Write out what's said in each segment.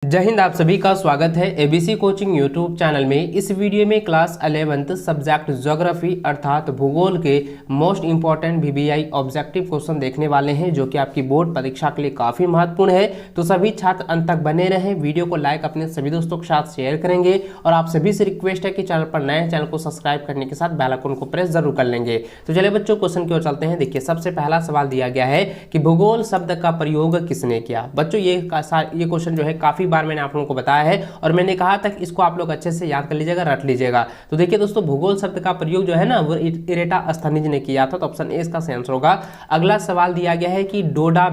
जय हिंद। आप सभी का स्वागत है एबीसी कोचिंग यूट्यूब चैनल में। इस वीडियो में क्लास 11th सब्जेक्ट ज्योग्राफी अर्थात भूगोल के most important VVI objective question देखने वाले हैं, जो कि आपकी बोर्ड परीक्षा के लिए काफी महत्वपूर्ण है। तो सभी छात्र अंत तक बने रहें। वीडियो को लाइक अपने सभी दोस्तों के साथ शेयर करेंगे और आप सभी से रिक्वेस्ट है कि चैनल पर नए चैनल को सब्सक्राइब करने के साथ बेल आइकन को प्रेस जरूर कर लेंगे। तो चलिए बच्चों, क्वेश्चन की ओर चलते हैं। देखिए, सबसे पहला सवाल दिया गया है कि भूगोल शब्द का प्रयोग किसने किया। बच्चों ये क्वेश्चन जो है काफी बार मैंने आप लोगों को बताया है और मैंने कहा था कि इसको आप लोग अच्छे से याद कर लीजिएगा, रट लीजिएगा। तो देखिए दोस्तों, भूगोल शब्द का प्रयोग जो है ना वो इरेटास्थनीज ने किया था। तो ऑप्शन ए इसका सही आंसर होगा। अगला सवाल दिया गया है कि डोडा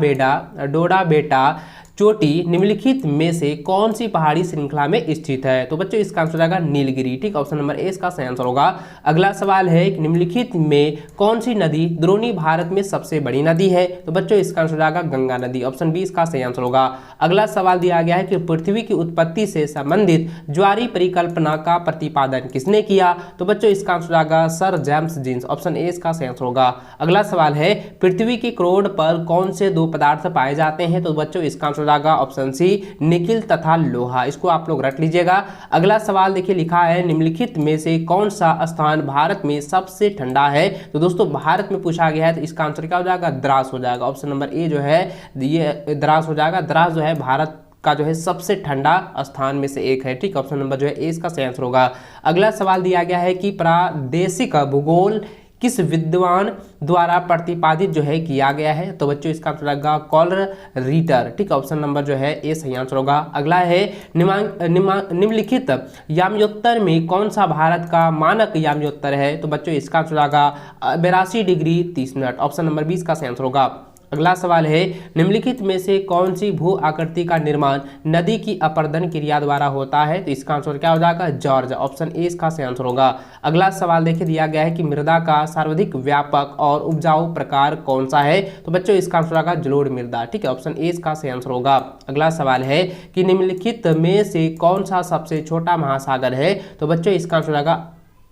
बेटा चोटी निम्नलिखित में से कौन सी पहाड़ी श्रृंखला में स्थित है। तो बच्चों इसका आंसर आएगा नीलगिरी। ठीक, ऑप्शन नंबर ए इसका सही आंसर होगा। अगला सवाल है कि निम्नलिखित में कौन सी नदी द्रोणी भारत में सबसे बड़ी नदी है। तो बच्चों इसका आंसर आएगा गंगा नदी। ऑप्शन बी इसका सही आंसर होगा। अगला सवाल दिया गया है कि पृथ्वी की उत्पत्ति से संबंधित ज्वारीय परिकल्पना का प्रतिपादन किसने किया। तो बच्चों इसका आंसर आएगा sir James Jeans. Option A इसका सही आंसर होगा। अगला सवाल है पृथ्वी के क्रोड पर कौन से दो पदार्थ पाए जाते हैं। तो बच्चों इसका आंसर ऑप्शन सी निकिल तथा लोहा। इसको आप लोग रट लीजिएगा। अगला सवाल देखिए, लिखा है निम्नलिखित में से कौन सा स्थान भारत में सबसे ठंडा है। तो दोस्तों भारत में पूछा गया है, तो इसका आंसर क्या हो जाएगा, द्रास हो जाएगा। ऑप्शन नंबर ए जो है ये द्रास हो जाएगा। द्रास जो है भारत का जो है सबसे ठंडा स्थान में से एक है। ठीक, ऑप्शन नंबर जो है ए इसका सही आंसर होगा। अगला सवाल दिया गया है कि प्रादेशिक भूगोल किस विद्वान द्वारा प्रतिपादित जो है किया गया है। तो बच्चों इसका आंसर आएगा कॉलर रीटर। ठीक, ऑप्शन नंबर जो है ए सही आंसर होगा। अगला है निम्नलिखित याम्योत्तर में कौन सा भारत का मानक याम्योत्तर है। तो बच्चों इसका आंसर आएगा 82 डिग्री 30 मिनट। ऑप्शन नंबर 20 का सही आंसर होगा। अगला सवाल है निम्नलिखित में से कौन सी भू आकृति का निर्माण नदी की अपरदन क्रिया द्वारा होता है। तो इसका आंसर क्या हो जाएगा, जॉर्ज। ऑप्शन ए इसका सही आंसर होगा। अगला सवाल देखिए, दिया गया है कि मृदा का सर्वाधिक व्यापक और उपजाऊ प्रकार कौन सा है। तो बच्चों इसका आंसर होगा जलोढ़ मृदा। ठीक है, ऑप्शन ए इसका सही आंसर होगा। अगला सवाल है कि निम्नलिखित में से कौन सा सबसे छोटा महासागर है। तो बच्चों इसका आंसर होगा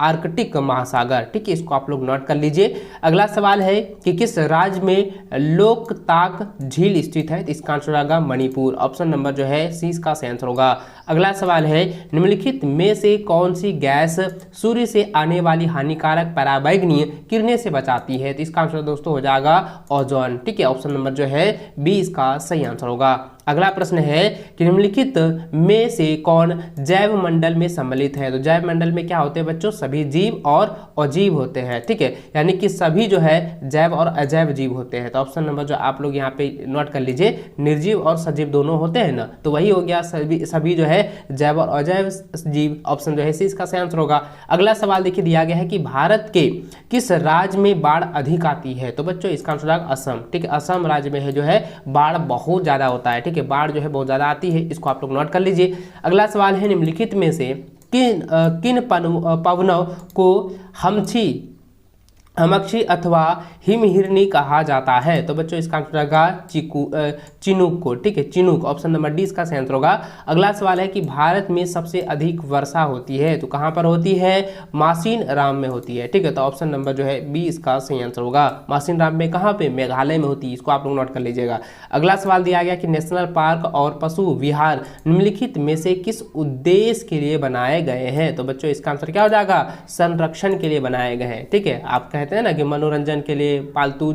आर्कटिक महासागर। ठीक है, इसको आप लोग नोट कर लीजिए। अगला सवाल है कि किस राज्य में लोकताक झील स्थित है। तो इसका आंसर आएगा मणिपुर। ऑप्शन नंबर जो है सी इसका सही आंसर होगा। अगला सवाल है निम्नलिखित में से कौन सी गैस सूर्य से आने वाली हानिकारक पराबैंगनी किरणें से बचाती है। तो इसका आंसर दोस्तों हो जाएगा ओजोन। ठीक है, ऑप्शन नंबर जो है बी इसका सही आंसर होगा। अगला प्रश्न है कि निम्नलिखित में से कौन जैव मंडल में सम्मिलित है। तो जैव मंडल में क्या होते हैं बच्चों, सभी जीव और अजीव होते हैं। ठीक है, यानी कि सभी जो है जैव और अजैव जीव होते हैं। तो ऑप्शन नंबर जो आप लोग यहाँ पे नोट कर लीजिए, निर्जीव और सजीव दोनों होते हैं ना, तो वही हो गया सभी जो है जैव और अजैव जीव। ऑप्शन जो है सी इसका सही आंसर होगा। अगला सवाल देखिए, दिया गया है कि भारत के किस राज्य में बाढ़ अधिक आती है। तो बच्चों इसका आंसर होगा असम। ठीक है, असम राज्य में है जो है बाढ़ बहुत ज्यादा होता है। ठीक है, बाढ़ जो है बहुत ज्यादा आती है, इसको आप लोग नोट कर लीजिए। अगला सवाल है निम्नलिखित में से किन पवनों को हमक्षी अथवा हिमहिरनी कहा जाता है। तो बच्चों इसका आंसर होगा चिनूक को। ठीक है, चिनूक। ऑप्शन नंबर डी इसका सही आंसर होगा। अगला सवाल है कि भारत में सबसे अधिक वर्षा होती है। तो कहां पर होती है, मासिन राम में होती है। ठीक है, तो ऑप्शन नंबर जो है बी इसका सही आंसर होगा। मासिन राम में कहां पे, मेघालय में होती है। इसको आप लोग नोट कर लीजिएगा। अगला सवाल दिया गया कि नेशनल पार्क और पशु विहार निम्नलिखित में से किस उद्देश्य के लिए बनाए गए हैं। तो बच्चों इसका आंसर क्या हो जाएगा, संरक्षण के लिए बनाए गए हैं। ठीक है, आप कहते हैं ना कि मनोरंजन के लिए, पालतू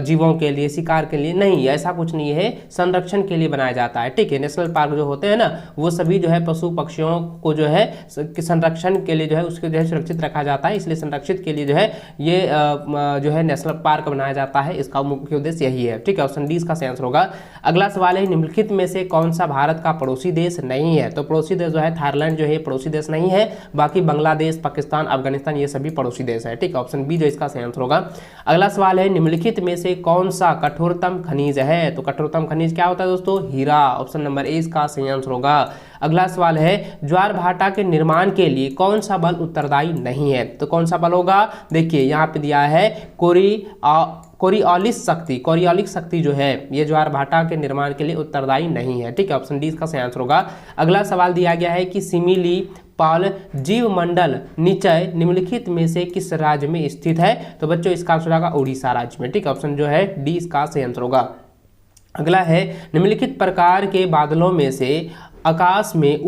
जीवों के लिए, शिकार के लिए, नहीं, ऐसा कुछ नहीं है, संरक्षण के लिए बनाया जाता है। ठीक है, नेशनल पार्क जो होते हैं ना वो सभी जो है पशु पक्षियों को जो है संरक्षण के लिए जो है उसको जो है सुरक्षित रखा जाता है, इसलिए संरक्षित के लिए जो है ये जो है नेशनल पार्क बनाया जाता है। इसका मुख्य उद्देश्य यही है। ठीक है, ऑप्शन डी इसका सही आंसर होगा। अगला सवाल है निम्नलिखित में से कौन सा भारत का पड़ोसी देश नहीं है। तो पड़ोसी देश जो है थाईलैंड जो है पड़ोसी देश नहीं है, बाकी बांग्लादेश, पाकिस्तान, अफगानिस्तान ये सभी पड़ोसी देश है। ठीक है, ऑप्शन बी जो इसका सही आंसर होगा। अगला सवाल है निम्नलिखित में से कौन सा कठोरतम खनिज है। तो कठोरतम खनिज क्या होता है दोस्तों, हीरा। ऑप्शन नंबर ए इसका सही आंसर होगा। अगला सवाल है ज्वार भाटा के निर्माण के लिए कौन सा बल उत्तरदायी नहीं है। तो कौन सा बल होगा, देखिए यहाँ पे दिया है कोरियोलिस शक्ति। कोरियोलिस शक्ति जो है ये ज्वार भाटा के निर्माण के लिए उत्तरदायी नहीं है। ठीक है, ऑप्शन डी इसका सही आंसर होगा। अगला सवाल दिया गया है कि सिमिली पाल जीव मंडल निचय निम्नलिखित में से किस राज्य में स्थित है। तो बच्चों इसका आंसर होगा उड़ीसा राज्य में। ठीक, ऑप्शन जो है डी इसका सही आंसर होगा। अगला है निम्नलिखित प्रकार के बादलों में से आकाश में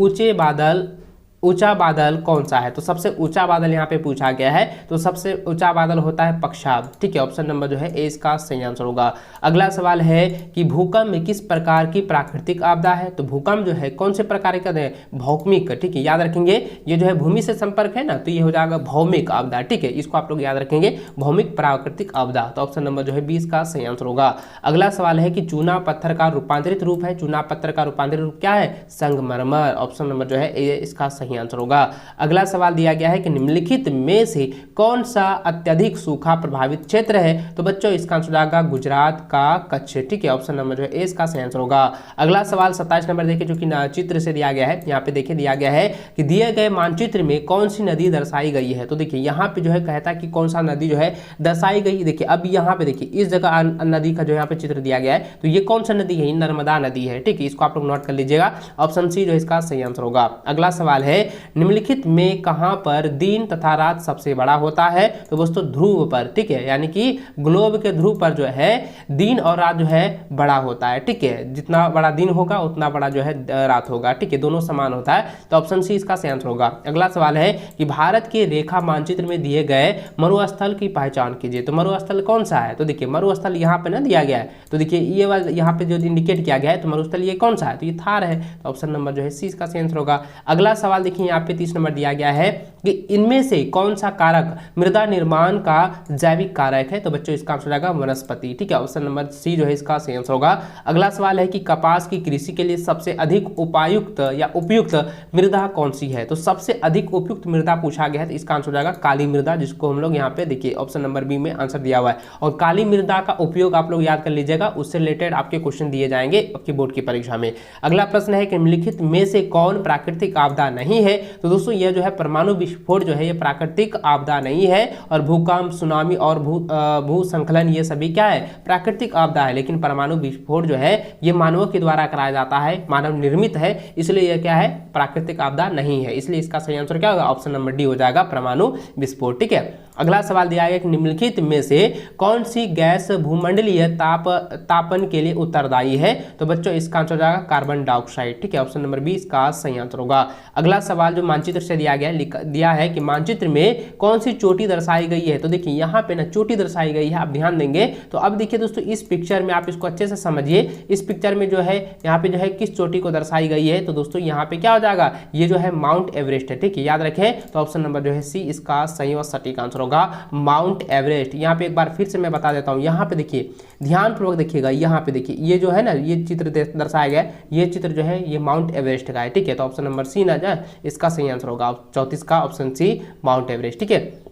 ऊंचा बादल कौन सा है? तो सबसे ऊंचा बादल यहाँ पे पूछा गया है, तो सबसे ऊंचा बादल होता है पक्षाब। ठीक है, ऑप्शन नंबर जो है ए इसका सही आंसर होगा। अगला सवाल है कि भूकंप में किस प्रकार की प्राकृतिक आपदा है? तो भूकंप जो है कौन से प्रकार का है? भौगोलिक। ठीक है, याद रखेंगे ये जो है भूमि से संपर्क है ना, तो ये हो जाएगा भौमिक आपदा। ठीक है, इसको आप लोग याद रखेंगे, भौमिक प्राकृतिक आपदा। तो ऑप्शन नंबर जो है 20 का सही आंसर होगा। अगला सवाल है कि चूना पत्थर का रूपांतरित रूप है। चूना पत्थर का रूपांतरित रूप क्या है? संगमरमर। ऑप्शन नंबर जो है ए इसका सही आंसर होगा। अगला सवाल दिया गया है कि निम्नलिखित में से कौन सा अत्यधिक सूखा प्रभावित क्षेत्र है? तो बच्चों इसका आंसर होगा गुजरात का कच्छ। ठीक है, ऑप्शन नंबर जो है ए इसका सही आंसर होगा। अगला सवाल 27 नंबर देखिए, जो कि चित्र से दिया गया है। यहाँ पे देखिए दिया गया है कि दिए गए मानचित्र में कौन सी नदी दर्शाई गई है? तो देखिए यहाँ पे जो है कहता है कि कौन सा नदी जो है दर्शाई गई। देखिए अब यहाँ पे देखिए इस जगह नदी का जो यहाँ पे चित्र दिया गया है, तो ये कौन सा नदी है? नर्मदा नदी है। ठीक है, इसको आप लोग नोट कर लीजिएगा, ऑप्शन सी जो इसका सही आंसर होगा। अगला सवाल है निम्नलिखित में कहां पर दिन तथा रात सबसे बड़ा होता है? तो दोस्तों ध्रुव पर। ठीक है, यानी कि ग्लोब के ध्रुव पर जो है दिन और रात जो है बड़ा होता है। ठीक है, जितना बड़ा दिन होगा उतना बड़ा जो है रात होगा। ठीक है, दोनों समान होता है, तो ऑप्शन सी इसका सही आंसर होगा। अगला सवाल है कि भारत के रेखा मानचित्र में दिए गए मरुस्थल की पहचान कीजिए। तो मरुस्थल कौन सा है? तो देखिए मरुस्थल यहाँ पे ना दिया गया है, तो देखिए ये वाला यहाँ पे जो इंडिकेट किया गया है, तो मरुस्थल ये कौन सा है? तो ये थार है। तो ऑप्शन नंबर जो है सी इसका सही आंसर होगा। अगला सवाल देखिए यहाँ पे 30 नंबर दिया गया है कि इनमें से कौन सा कारक मृदा निर्माण का जैविक कारक है? तो बच्चों इसका आंसर होगा वनस्पति। ठीक है, ऑप्शन नंबर सी जो है इसका सही आंसर होगा। अगला सवाल है कि कपास की कृषि के लिए सबसे अधिक उपयुक्त या उपयुक्त मृदा कौन सी है? तो सबसे अधिक उपयुक्त मृदा पूछा गया है, तो इसका आंसर हो जाएगा काली मृदा, जिसको हम लोग यहाँ पे देखिए ऑप्शन नंबर बी में आंसर दिया हुआ है। और काली मृदा का उपयोग आप लोग याद कर लीजिएगा, उससे रिलेटेड आपके क्वेश्चन दिए जाएंगे आपकी बोर्ड की परीक्षा में। अगला प्रश्न है कि निम्नलिखित में से कौन प्राकृतिक आपदा नहीं है? तो दोस्तों यह जो है परमाणु विस्फोट जो है ये प्राकृतिक आपदा नहीं है, और भूकंप, सुनामी और भूस्खलन ये सभी क्या है? प्राकृतिक आपदा है। लेकिन परमाणु विस्फोट जो है ये मानवों के द्वारा कराया जाता है, मानव निर्मित है, इसलिए यह क्या है? प्राकृतिक आपदा नहीं है। इसलिए इसका सही आंसर क्या होगा? ऑप्शन नंबर डी हो जाएगा, परमाणु विस्फोट। ठीक है, अगला सवाल दिया गया कि निम्नलिखित में से कौन सी गैस भूमंडलीय तापन के लिए उत्तरदायी है? तो बच्चों इसका आंसर हो जाएगा कार्बन डाइऑक्साइड। ठीक है, ऑप्शन नंबर 20 का सही आंसर होगा। अगला सवाल जो मानचित्र से दिया गया है कि मानचित्र में कौन सी चोटी दर्शाई गई है? तो देखिए यहाँ पे ना चोटी दर्शाई गई है, आप ध्यान देंगे तो अब देखिए दोस्तों इस पिक्चर में आप इसको अच्छे से समझिए। इस पिक्चर में जो है यहाँ पे जो है किस चोटी को दर्शाई गई है? तो दोस्तों यहाँ पे क्या हो जाएगा? ये जो है माउंट एवरेस्ट है। ठीक है, याद रखें, तो ऑप्शन नंबर जो है सी इसका सही और सटीक आंसर होगा, माउंट एवरेस्ट। यहाँ पे एक बार फिर से मैं बता देता हूँ, यहाँ पे देखिए ध्यानपूर्वक देखिएगा, यहाँ पे देखिए ये जो है ना ये चित्र दर्शाया गया है, ये चित्र जो है ये माउंट एवरेस्ट का है। ठीक है, तो ऑप्शन नंबर सी ना जाए इसका सही आंसर होगा 34 का ऑप्शन सी माउंट एवरेस्ट। ठीक है,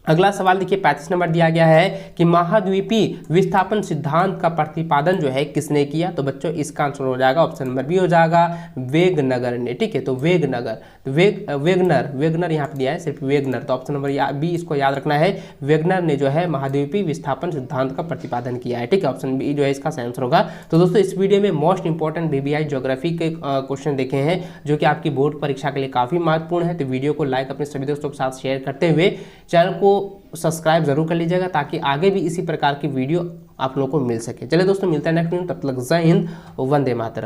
अगला सवाल देखिए 35 नंबर दिया गया है कि महाद्वीपीय विस्थापन सिद्धांत का प्रतिपादन जो है किसने किया? तो बच्चों इसका आंसर हो जाएगा ऑप्शन नंबर बी हो जाएगा, वेगनगर ने। ठीक है, तो वेगनगर, वेगनर यहाँ पे दिया है सिर्फ वेगनर, तो ऑप्शन नंबर बी इसको याद रखना है। वेगनर ने जो है महाद्वीपीय विस्थापन सिद्धांत का प्रतिपादन किया है। ठीक है, ऑप्शन बी जो है इसका आंसर होगा। तो दोस्तों इस वीडियो में मोस्ट इंपॉर्टेंट VBI ज्योग्राफी के क्वेश्चन देखे हैं, जो कि आपकी बोर्ड परीक्षा के लिए काफी महत्वपूर्ण है। तो वीडियो को लाइक अपने सभी दोस्तों के साथ शेयर करते हुए चैनल को सब्सक्राइब जरूर कर लीजिएगा, ताकि आगे भी इसी प्रकार की वीडियो आप लोगों को मिल सके। चलिए दोस्तों मिलते हैं नेक्स्ट वीडियो, तब तक जय हिंद, वंदे मातरम।